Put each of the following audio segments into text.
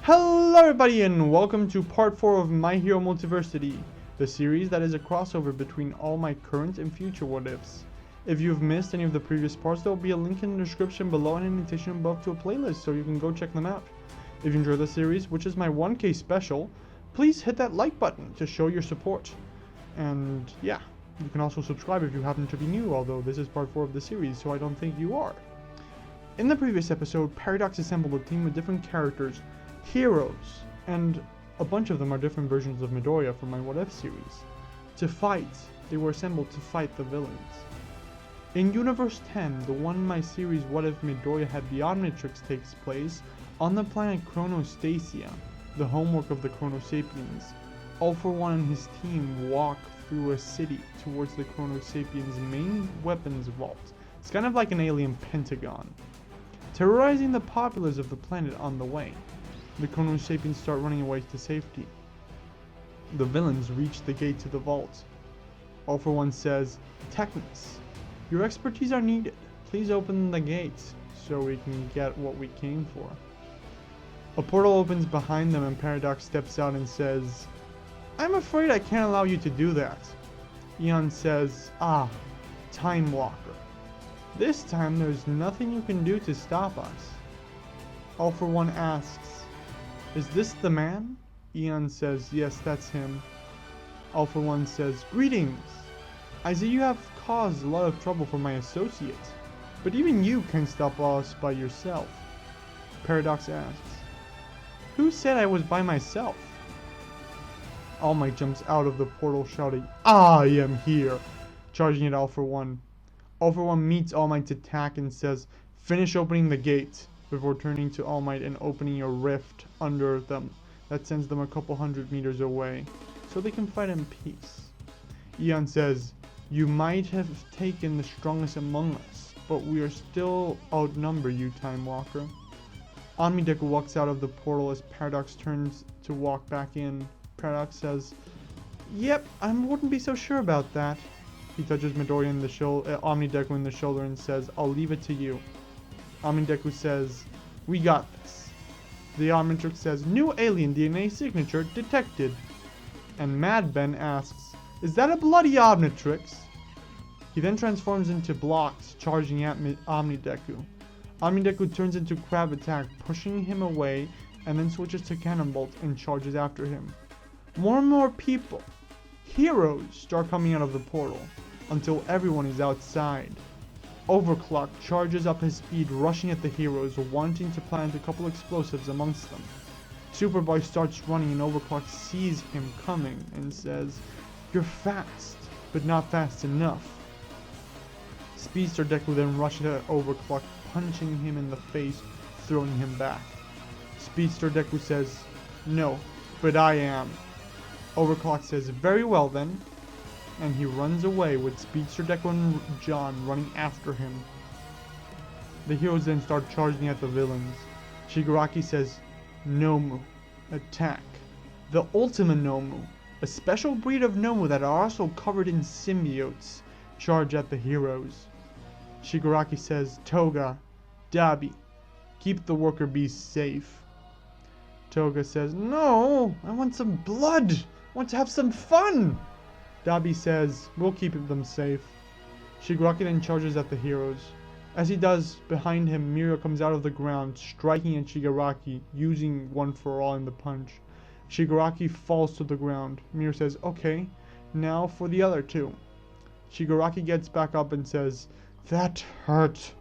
Hello everybody and welcome to part 4 of My Hero Multiversity, the series that is a crossover between all my current and future what ifs. If you've missed any of the previous parts, there will be a link in the description below and an invitation above to a playlist so you can go check them out. If you enjoy the series, which is my 1K special, please hit that like button to show your support. And yeah, you can also subscribe if you happen to be new, although this is part 4 of the series, so I don't think you are. In the previous episode, Paradox assembled a team with different characters, heroes, and a bunch of them are different versions of Midoriya from my What If series. To fight, they were assembled to fight the villains. In Universe 10, the one in my series What If Midoriya had the Omnitrix takes place on the planet Chronostasia, the homework of the Chronosapiens. All for One and his team walk through a city towards the Chronosapiens' main weapons vault. It's kind of like an alien pentagon, terrorizing the populace of the planet on the way. The Chronosapiens start running away to safety. The villains reach the gate to the vault. All for One says, "Technics, your expertise are needed. Please open the gate so we can get what we came for." A portal opens behind them and Paradox steps out and says, "I'm afraid I can't allow you to do that." Eon says, Time Walker. This time there's nothing you can do to stop us." All for One asks, "Is this the man?" Eon says, "Yes, that's him." All for One says, "Greetings. I see you have caused a lot of trouble for my associates, but even you can't stop us by yourself." Paradox asks, "Who said I was by myself?" All Might jumps out of the portal shouting, "I am here!" charging at All for One. All for One meets All Might's attack and says, "Finish opening the gate," before turning to All Might and opening a rift under them that sends them a couple hundred meters away, so they can fight in peace. Eon says, "You might have taken the strongest among us, but we are still outnumber you, Time Walker." Omnitrix walks out of the portal as Paradox turns to walk back in. Paradox says, "Yep, I wouldn't be so sure about that." He touches Midoriya in the Omnitrix in the shoulder and says, "I'll leave it to you." Omnitrix says, "We got this." The Omnitrix says, "New alien DNA signature detected." And Mad Ben asks, "Is that a bloody Omnitrix?" He then transforms into blocks, charging at Omnitrix. Omnitrix turns into Crab Attack, pushing him away, and then switches to Cannonbolt and charges after him. More and more people, heroes, start coming out of the portal, until everyone is outside. Overclock charges up his speed, rushing at the heroes, wanting to plant a couple explosives amongst them. Superboy starts running and Overclock sees him coming and says, "You're fast, but not fast enough." Speedster Deku then rushes at Overclock, punching him in the face, throwing him back. Speedster Deku says, "No, but I am." Overclock says, "Very well then," and he runs away with Speedster Deku and John running after him. The heroes then start charging at the villains. Shigaraki says, "Nomu, attack." The Ultima Nomu, a special breed of Nomu that are also covered in symbiotes, charge at the heroes. Shigaraki says, "Toga, Dabi, keep the worker bees safe." Toga says, "No, I want some blood. I want to have some fun." Dabi says, "We'll keep them safe." Shigaraki then charges at the heroes. As he does, behind him, Mira comes out of the ground, striking at Shigaraki, using One for All in the punch. Shigaraki falls to the ground. Mira says, "Okay, now for the other two." Shigaraki gets back up and says, "That hurt."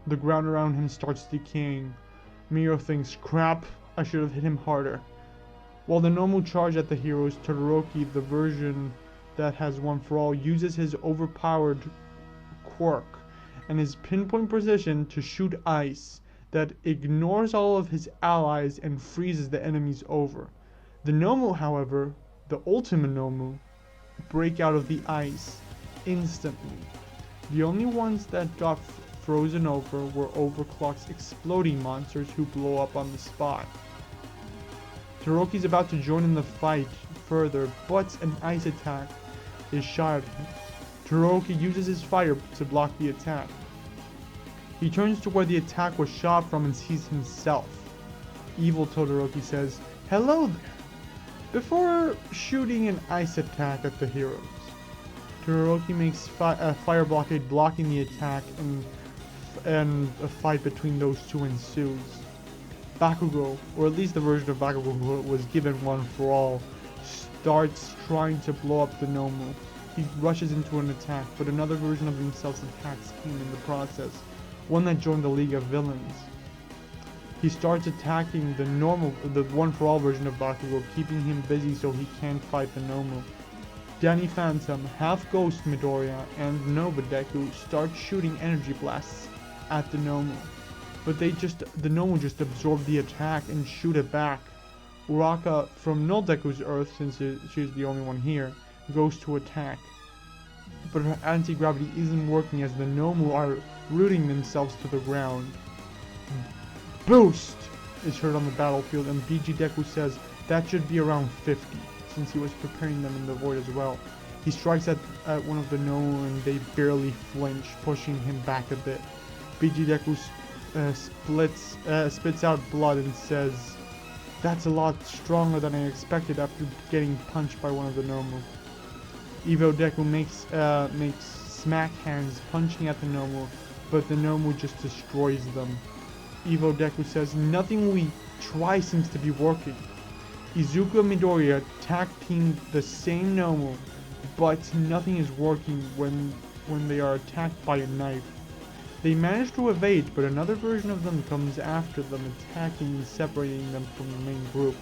The ground around him starts decaying. Mira thinks, "Crap, I should have hit him harder." While the Nomu charge at the heroes, Todoroki, the version that has One for All, uses his overpowered quirk and his pinpoint precision to shoot ice that ignores all of his allies and freezes the enemies over. The Nomu, however, the Ultima Nomu, break out of the ice instantly. The only ones that got frozen over were Overclock's exploding monsters who blow up on the spot. Todoroki's about to join in the fight further, but an ice attack is shot at him. Todoroki uses his fire to block the attack. He turns to where the attack was shot from and sees himself. Evil Todoroki says, "Hello there," before shooting an ice attack at the heroes. Todoroki makes a fire blockade blocking the attack, and a fight between those two ensues. Bakugo, or at least the version of Bakugo who was given one for all, starts trying to blow up the Nomu. He rushes into an attack, but another version of himself's attacks came in the process, one that joined the League of Villains. He starts attacking the one for all version of Bakugo, keeping him busy so he can't fight the Nomu. Danny Phantom, half Ghost Midoriya, and Nobudeku start shooting energy blasts at the Nomu, but the Nomu just absorb the attack and shoot it back. Uraka from Nodeku's Earth, since she's the only one here, goes to attack, but her anti-gravity isn't working as the Nomu are rooting themselves to the ground. Boost is heard on the battlefield, and BG Deku says that should be around 50, since he was preparing them in the void as well. He strikes at one of the Nomu and they barely flinch, pushing him back a bit. BG Deku spits out blood and says, "That's a lot stronger than I expected after getting punched by one of the Nomu." Evo Deku makes smack hands punching at the Nomu, but the Nomu just destroys them. Evo Deku says, "Nothing we try seems to be working." Izuku and Midoriya tag team the same Nomu, but nothing is working when they are attacked by a knife. They manage to evade, but another version of them comes after them, attacking and separating them from the main group.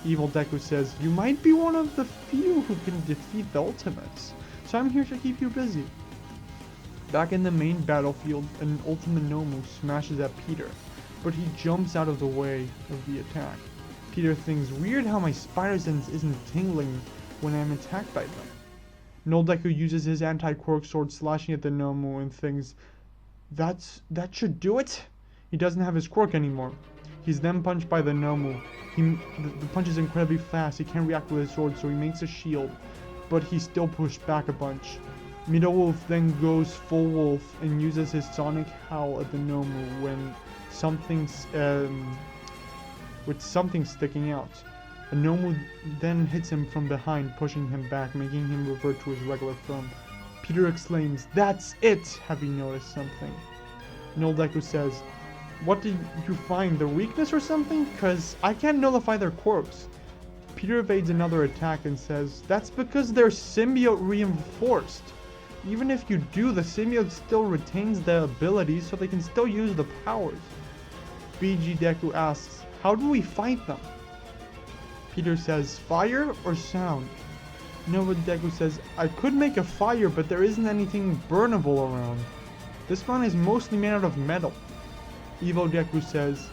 Evil Deku says, "You might be one of the few who can defeat the Ultimates, so I'm here to keep you busy." Back in the main battlefield, an Ultimate Nomu smashes at Peter, but he jumps out of the way of the attack. Peter thinks, "Weird how my spider sense isn't tingling when I'm attacked by them." Noldeku uses his anti-quirk sword slashing at the Nomu and thinks, that should do it? He doesn't have his quirk anymore. He's then punched by the Nomu. The punch is incredibly fast, he can't react with his sword, so he makes a shield, but he's still pushed back a bunch. Mido Wolf then goes full wolf and uses his sonic howl at the Nomu with something sticking out. A Nomu then hits him from behind, pushing him back, making him revert to his regular form. Peter exclaims, "That's it! Have you noticed something?" Noldeku says, "What did you find? Their weakness or something? 'Cause I can't nullify their quirks." Peter evades another attack and says, "That's because they're symbiote reinforced. Even if you do, the symbiote still retains the abilities, so they can still use the powers." BG Deku asks, "How do we fight them?" Peter says, "Fire or sound?" Nobudeku says, "I could make a fire, but there isn't anything burnable around. This one is mostly made out of metal." Evo Deku says,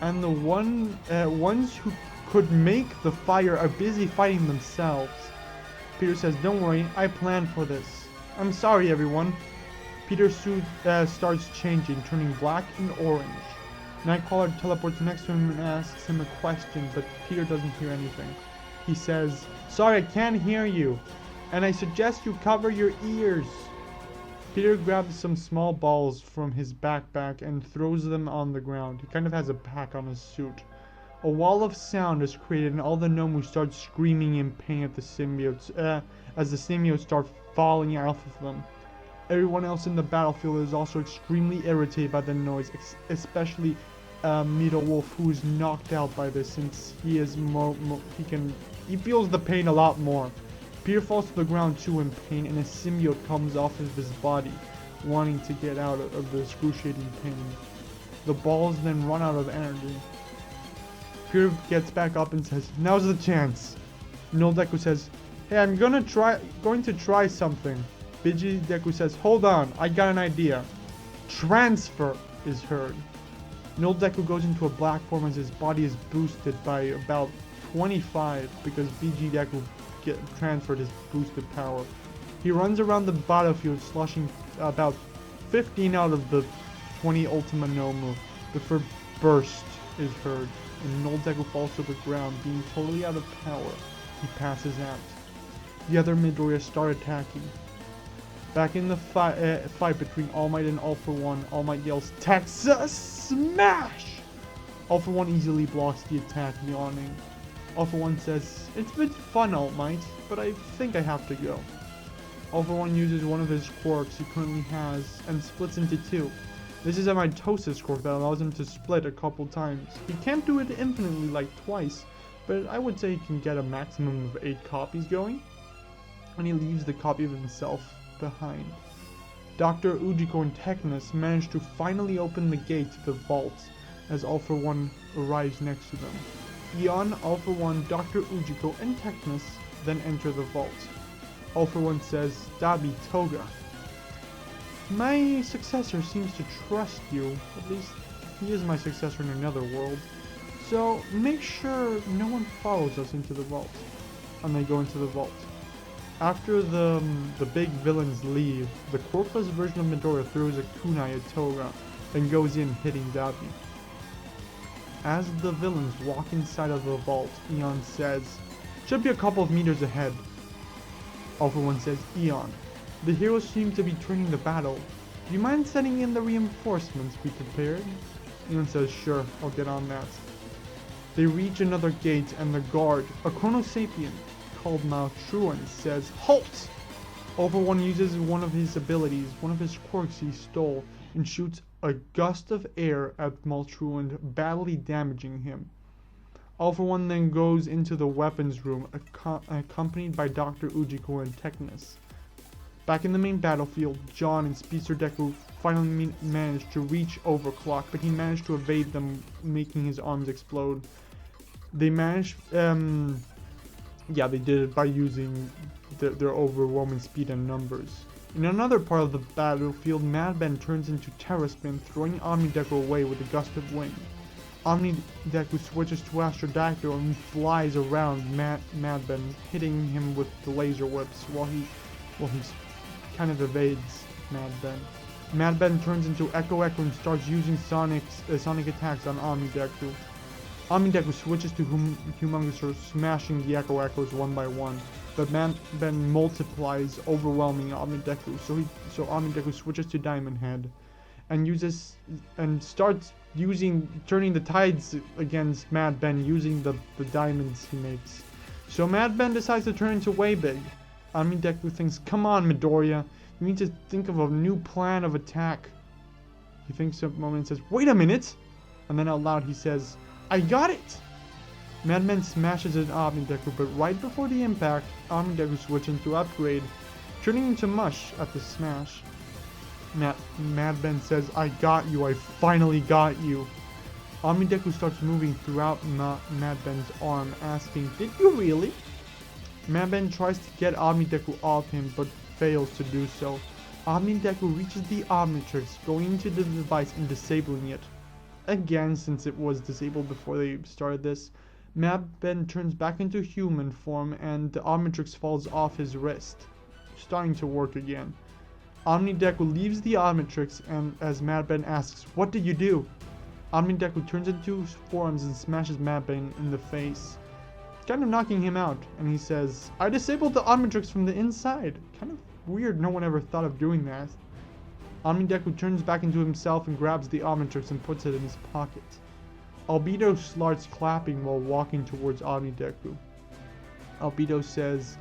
"And the ones who could make the fire are busy fighting themselves." Peter says, "Don't worry, I planned for this. I'm sorry, everyone." Peter's suit starts changing, turning black and orange. Nightcrawler teleports next to him and asks him a question, but Peter doesn't hear anything. He says, "Sorry, I can't hear you, and I suggest you cover your ears." Peter grabs some small balls from his backpack and throws them on the ground. He kind of has a pack on his suit. A wall of sound is created, and all the Nomu start screaming in pain at the symbiotes, as the symbiotes start falling off of them. Everyone else in the battlefield is also extremely irritated by the noise, especially Mido Wolf, who is knocked out by this, since he is he feels the pain a lot more. Peter falls to the ground too in pain, and a symbiote comes off of his body, wanting to get out of the excruciating pain. The balls then run out of energy. Peter gets back up and says, "Now's the chance." Noldeku says, "Hey, I'm going to try something." BG Deku says, "Hold on, I got an idea." Transfer is heard. Noldeku goes into a black form as his body is boosted by about 25 because BG Deku transferred his boosted power. He runs around the battlefield, slushing about 15 out of the 20 Ultima Nomu before burst is heard, and Noldeku falls to the ground, being totally out of power. He passes out. The other Midoriya start attacking. Back in the fight between All Might and All For One, All Might yells, "Texas Smash!" All For One easily blocks the attack, yawning. All For One says, "It's been fun, All Might, but I think I have to go." All For One uses one of his quirks he currently has and splits into two. This is a mitosis quirk that allows him to split a couple times. He can't do it infinitely like twice, but I would say he can get a maximum of 8 copies going. And he leaves the copy of himself behind. Dr. Ujiko and Technus manage to finally open the gate to the vault as All For One arrives next to them. Eon, All For One, Dr. Ujiko, and Technus then enter the vault. All For One says, "Dabi Toga. My successor seems to trust you, at least he is my successor in another world, so make sure no one follows us into the vault." And they go into the vault. After the big villains leave, the quirkless version of Midoriya throws a kunai at Toga and goes in, hitting Dabi. As the villains walk inside of the vault, Eon says, "Should be a couple of meters ahead." All For One says, "Eon, the heroes seem to be turning the battle. Do you mind sending in the reinforcements we prepared?" Eon says, "Sure, I'll get on that." They reach another gate and the guard, a Chronosapien called Maltruan, says, "Halt!" All For One uses one of his abilities, one of his quirks he stole, and shoots a gust of air at Maltruan, badly damaging him. All For One then goes into the weapons room, accompanied by Dr. Ujiko and Technus. Back in the main battlefield, John and Speedster Deku finally managed to reach Overclock, but he managed to evade them, making his arms explode. They managed, yeah, they did it by using their overwhelming speed and numbers. In another part of the battlefield, Mad Ben turns into Terraspin, throwing Omnideku away with a gust of wind. Omnideku switches to Astrodactyl and flies around Mad Ben, hitting him with the laser whips while he kind of evades Mad Ben. Mad Ben turns into Echo and starts using sonic attacks on Omnideku. Omnideku switches to Humongousaur, smashing the Echoes one by one, but Mad Ben multiplies, overwhelming Omnideku, so Omnideku switches to Diamond Head, and starts turning the tides against Mad Ben using the diamonds he makes. So Mad Ben decides to turn into Way Big. Omnideku thinks, "Come on, Midoriya, you need to think of a new plan of attack." He thinks a moment and says, "Wait a minute!" And then out loud he says, "I got it!" Mad Ben smashes at Omnideku, but right before the impact, Omnideku switches to Upgrade, turning into Mush at the smash. Mad Ben says, "I got you, I finally got you." Omnideku starts moving throughout Mad Ben's arm, asking, "Did you really?" Mad Ben tries to get Omnideku off him, but fails to do so. Omnideku reaches the Omnitrix, going into the device and disabling it. Again, since it was disabled before they started this, Mad Ben turns back into human form and the Omnitrix falls off his wrist, starting to work again. Omnideku leaves the Omnitrix, and as Mad Ben asks, "What did you do?" Omnideku turns into forms and smashes Mad Ben in the face, kind of knocking him out, and he says, "I disabled the Omnitrix from the inside." Kind of weird, no one ever thought of doing that. Omnideku turns back into himself and grabs the Omnitrix and puts it in his pocket. Albedo starts clapping while walking towards Omnideku. Albedo says,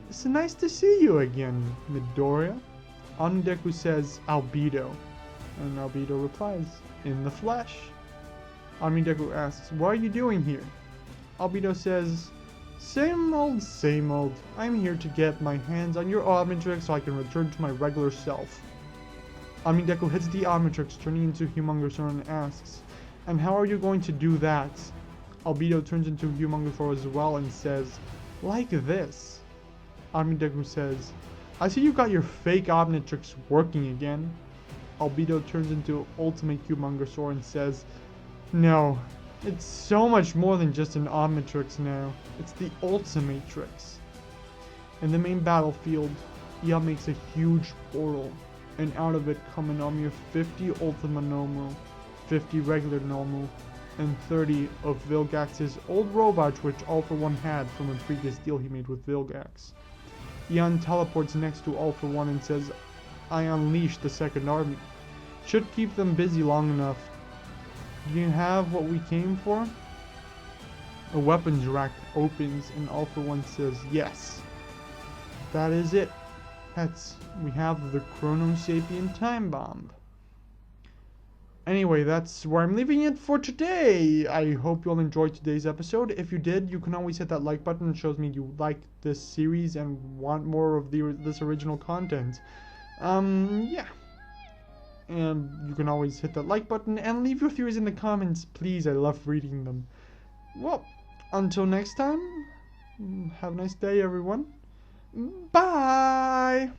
"It's nice to see you again, Midoriya." Omnideku says, "Albedo," and Albedo replies, "In the flesh." Omnideku asks, "What are you doing here?" Albedo says, same old, same old. I'm here to get my hands on your Omnitrix so I can return to my regular self." Omnideku hits the Omnitrix, turning into Humongousaur, and asks, "And how are you going to do that?" Albedo turns into Humongousaur as well and says, "Like this." Omnideku says, "I see you got your fake Omnitrix working again." Albedo turns into Ultimate Humongousaur and says, "No, it's so much more than just an Omnitrix now. It's the Ultimatrix." In the main battlefield, Ia makes a huge portal, and out of it come an army of 50 Ultima Nomu, 50 regular Nomu, and 30 of Vilgax's old robots which All For One had from a previous deal he made with Vilgax. Ian teleports next to All For One and says, "I unleash the second army." Should keep them busy long enough. Do you have what we came for? A weapons rack opens and All for One says yes. That is it. We have the Chrono Sapien Time Bomb. Anyway, that's where I'm leaving it for today. I hope you all enjoyed today's episode. If you did, you can always hit that like button. It shows me you like this series and want more of this original content. Yeah. And you can always hit that like button and leave your theories in the comments. Please, I love reading them. Well, until next time, have a nice day, everyone. Bye!